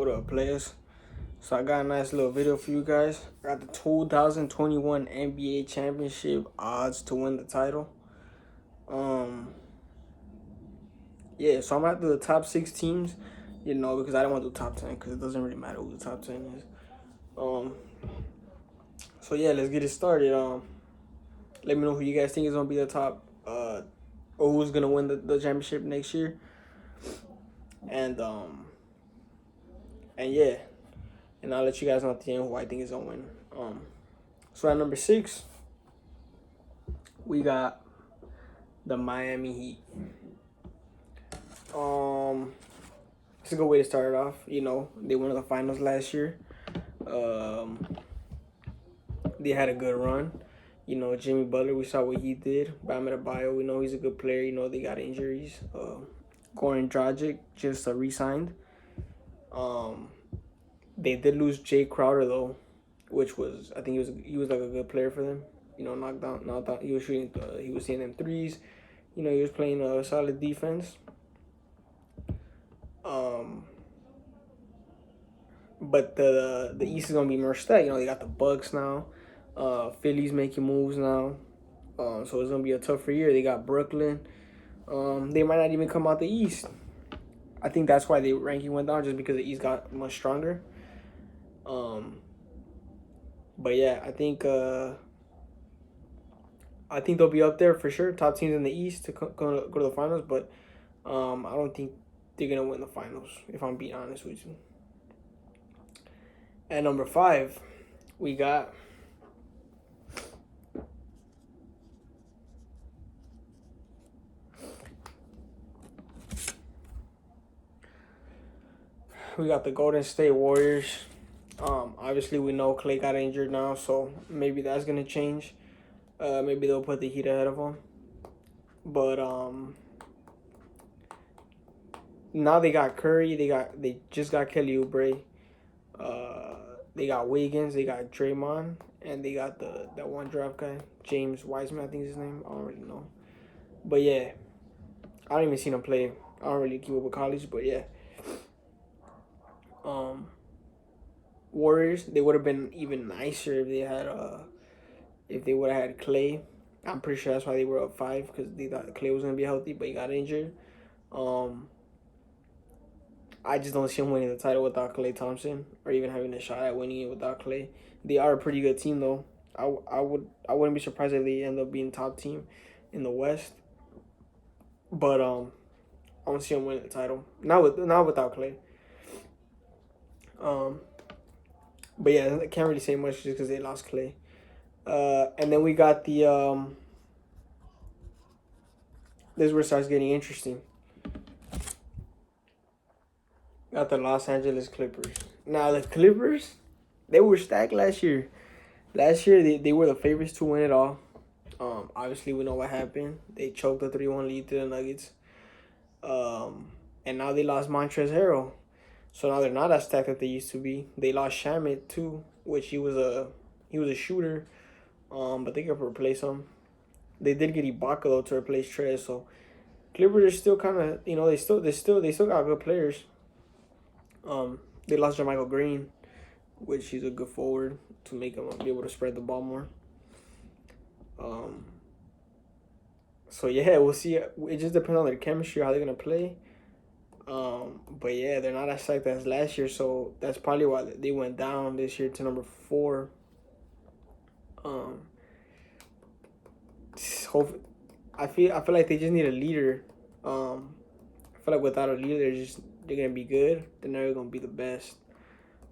What up, players? So I got a nice little video for you guys. I got the 2021 NBA Championship odds to win the title. Yeah, so I'm gonna do the top 6 teams, because I don't want to do top 10 because it doesn't really matter who the top 10 is. So yeah, let's get it started. Let me know who you guys think is gonna be the top, or who's gonna win the championship next year. And yeah, and I'll let you guys know at the end who I think is gonna win. So at number 6, we got the Miami Heat. It's a good way to start it off. They won the finals last year. They had a good run. Jimmy Butler, we saw what he did. Bam Adebayo, we know he's a good player. They got injuries. Goran Dragic just re-signed. They did lose Jay Crowder though, which was, I think he was like a good player for them. Knocked out. He was shooting. He was hitting them threes. He was playing a solid defense. But the East is gonna be more stacked. They got the Bucks now. Philly's making moves now. So it's gonna be a tougher year. They got Brooklyn. They might not even come out the East. I think that's why the ranking went down, just because the East got much stronger. But yeah, I think they'll be up there for sure. Top teams in the East to go to the finals, but I don't think they're gonna win the finals, if I'm being honest with you. At number 5, we got the Golden State Warriors. Obviously we know Klay got injured now, so maybe that's gonna change. Maybe they'll put the Heat ahead of them. But now they got Curry. They just got Kelly Oubre. They got Wiggins. They got Draymond, and they got that one draft guy, James Wiseman, I think is his name. I don't really know. But yeah, I don't even see him play. I don't really keep up with college, but yeah. Warriors, they would have been even nicer if they would have had Klay. I'm pretty sure that's why they were up 5, because they thought Klay was gonna be healthy, but he got injured. I just don't see him winning the title without Klay Thompson, or even having a shot at winning it without Klay. They are a pretty good team though. I wouldn't be surprised if they end up being top team in the West. But I don't see him winning the title. Not without Klay. But yeah, I can't really say much just because they lost Klay. And then we got the this is where it starts getting interesting. Got the Los Angeles Clippers. Now the Clippers, they were stacked last year. Last year they were the favorites to win it all. Obviously we know what happened. They choked the 3-1 lead to the Nuggets. And now they lost Montrezl Harrell. So now they're not as stacked that they used to be. They lost Shamet too, which he was a shooter. But they could replace him. They did get Ibaka though to replace Trez. So Clippers are still kind of, they still got good players. They lost JaMychal Green, which he's a good forward to make him be able to spread the ball more. So yeah, we'll see. It just depends on their chemistry, how they're gonna play. But yeah, they're not as stacked as last year, so that's probably why they went down this year to number 4. I feel like they just need a leader. I feel like without a leader, they're gonna be good. They're never gonna be the best.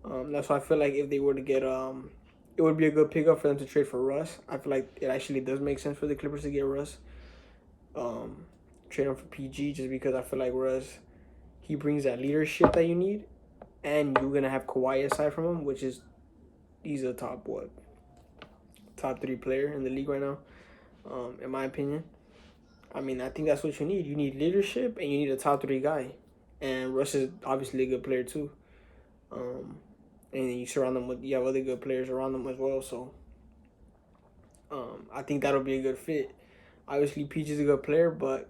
That's why I feel like if they were to get it would be a good pickup for them to trade for Russ. I feel like it actually does make sense for the Clippers to get Russ. Trade him for PG, just because I feel like Russ, he brings that leadership that you need, and you're gonna have Kawhi aside from him, which is he's a top 3 player in the league right now, in my opinion. I mean, I think that's what you need. You need leadership, and you need a top 3 guy. And Russ is obviously a good player too. And you surround them you have other good players around them as well. So I think that'll be a good fit. Obviously, Peach is a good player, but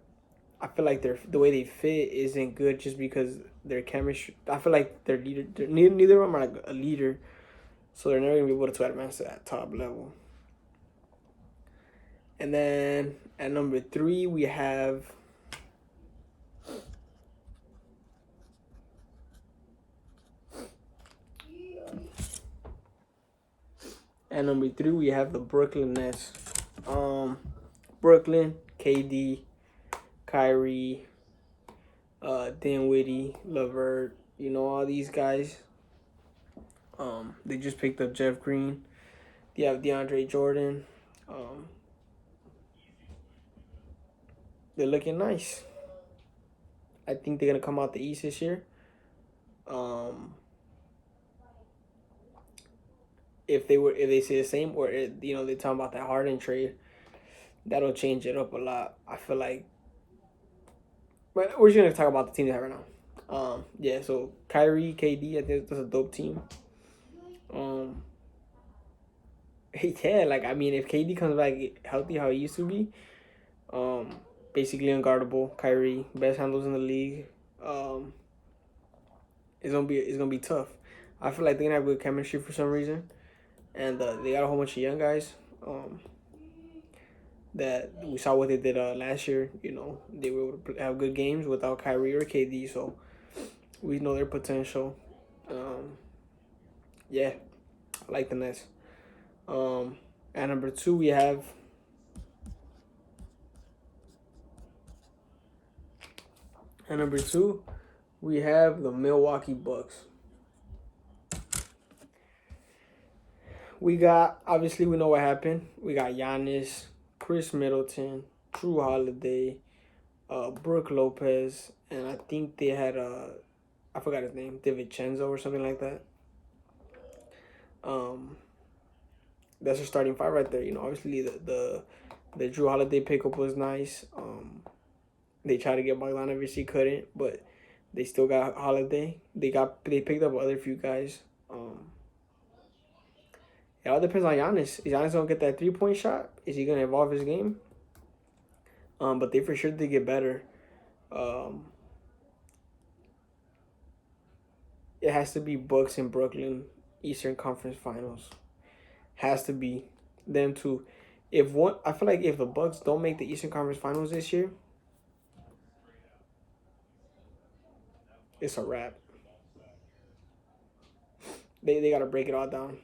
I feel like the way they fit isn't good just because their chemistry. I feel like their leader. Neither of them are like a leader, so they're never gonna be able to advance to that top level. And then at number 3 we have. At number 3 we have the Brooklyn Nets. Brooklyn, KD, Kyrie, Dinwiddie, LeVert, all these guys. They just picked up Jeff Green. They have DeAndre Jordan. They're looking nice. I think they're gonna come out the East this year. If they say the same, or they're talking about that Harden trade, that'll change it up a lot. I feel like. But we're just gonna talk about the team they have right now. Yeah. So Kyrie, KD, I think that's a dope team. Yeah, like I mean, if KD comes back healthy how he used to be, basically unguardable. Kyrie, best handles in the league. It's gonna be tough. I feel like they're gonna have good chemistry for some reason, and they got a whole bunch of young guys. That we saw what they did last year. They were able to have good games without Kyrie or KD, so we know their potential. Yeah, I like the Nets. At number 2 we have. At number 2 we have the Milwaukee Bucks. We know what happened. We got Giannis, Chris Middleton, Drew Holiday, Brook Lopez, and I think they had I forgot his name, DiVincenzo or something like that. That's your starting 5 right there. Obviously the Drew Holiday pickup was nice. They tried to get Bogdanovic, he couldn't, but they still got Holiday. They picked up other few guys. It all depends on Giannis. Is Giannis gonna get that 3-point shot? Is he gonna evolve his game? But they for sure did get better. It has to be Bucks and Brooklyn Eastern Conference Finals. Has to be them two. I feel like if the Bucks don't make the Eastern Conference Finals this year, it's a wrap. They gotta break it all down.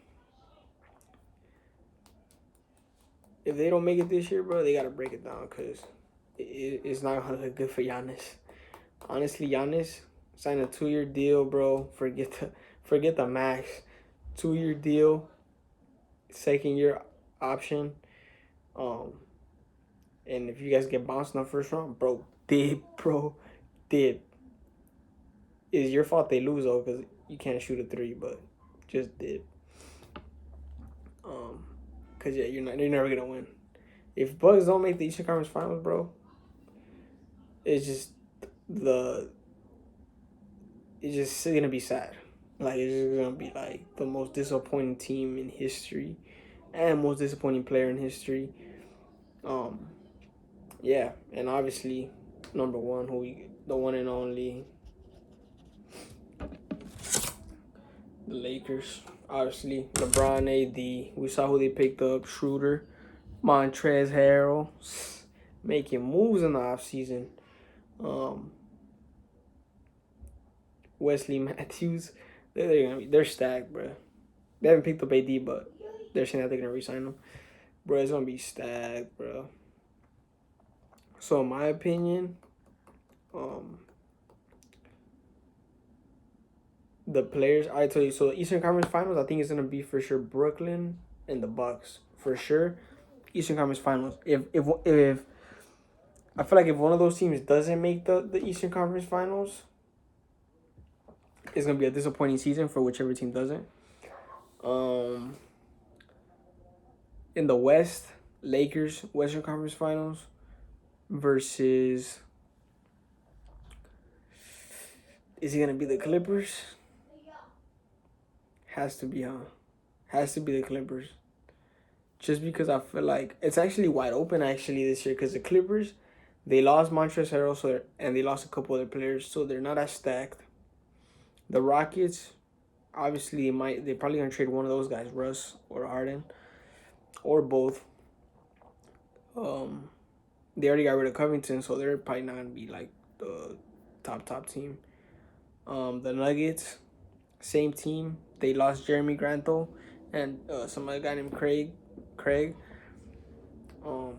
If they don't make it this year, bro, they gotta break it down because it's not gonna look good for Giannis. Honestly, Giannis signed a 2-year deal, bro. Forget the max. 2-year deal, 2nd year option. And if you guys get bounced in the first round, dip. It's your fault they lose though, because you can't shoot a 3, but just dip. Cause yeah, you're never gonna win. If Bucks don't make the Eastern Conference Finals, bro, it's just gonna be sad. Like it's just gonna be like the most disappointing team in history, and most disappointing player in history. Yeah, and obviously number 1, the one and only, the Lakers. Obviously, LeBron, AD. We saw who they picked up. Schroeder, Montrezl Harrell, making moves in the offseason. Wesley Matthews. They're stacked, bro. They haven't picked up AD, but they're saying that they're gonna re-sign them. Bro, it's gonna be stacked, bro. So in my opinion, the players I tell you. So the Eastern Conference Finals, I think it's gonna be for sure Brooklyn and the Bucks for sure. Eastern Conference Finals. If I feel like if one of those teams doesn't make the Eastern Conference Finals, it's gonna be a disappointing season for whichever team doesn't. In the West, Lakers Western Conference Finals versus. Is it gonna be the Clippers? Has to be, huh? Has to be the Clippers. Just because I feel like it's actually wide open actually this year, because the Clippers, they lost Montrezl Harrell, and they lost a couple other players, so they're not as stacked. The Rockets, obviously, they're probably gonna trade one of those guys, Russ or Harden, or both. Um, they already got rid of Covington, so they're probably not gonna be like the top team. The Nuggets, same team. They lost Jeremy Grantham and some other guy named Craig. Um,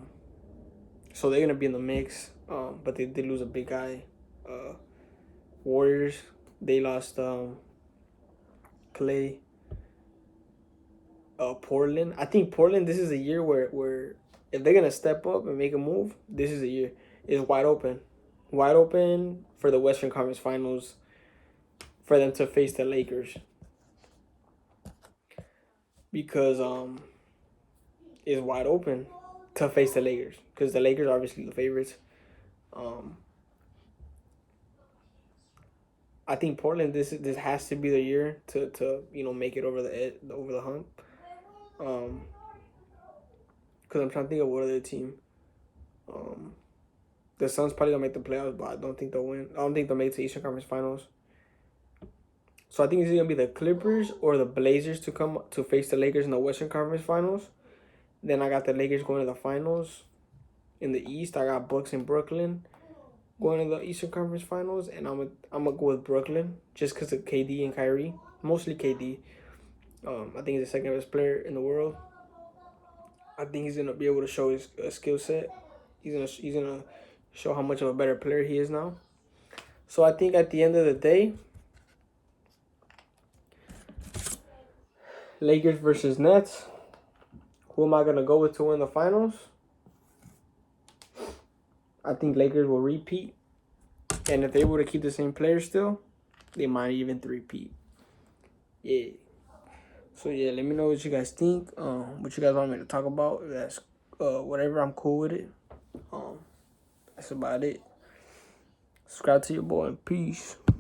so they're gonna be in the mix. But they did lose a big guy. Warriors, they lost Clay. Portland. I think Portland. This is a year where if they're gonna step up and make a move, this is a year. It's wide open for the Western Conference Finals. For them to face the Lakers, because it's wide open to face the Lakers, because the Lakers are obviously the favorites. Um, I think Portland. This has to be the year to make it over the hump. Because I'm trying to think of what other team. The Suns probably gonna make the playoffs, but I don't think they'll win. I don't think they'll make it to the Eastern Conference Finals. So I think it's gonna be the Clippers or the Blazers to come to face the Lakers in the Western Conference Finals. Then I got the Lakers going to the finals. In the East, I got Bucks in Brooklyn going to the Eastern Conference Finals, and I'm gonna go with Brooklyn just because of KD and Kyrie, mostly KD. I think he's the second best player in the world. I think he's gonna be able to show his skill set. He's gonna show how much of a better player he is now. So I think at the end of the day, Lakers versus Nets. Who am I gonna go with to win the finals? I think Lakers will repeat, and if they were to keep the same players still, they might even three-peat. Yeah. So yeah, let me know what you guys think. What you guys want me to talk about? If that's whatever, I'm cool with it. That's about it. Subscribe to your boy and peace.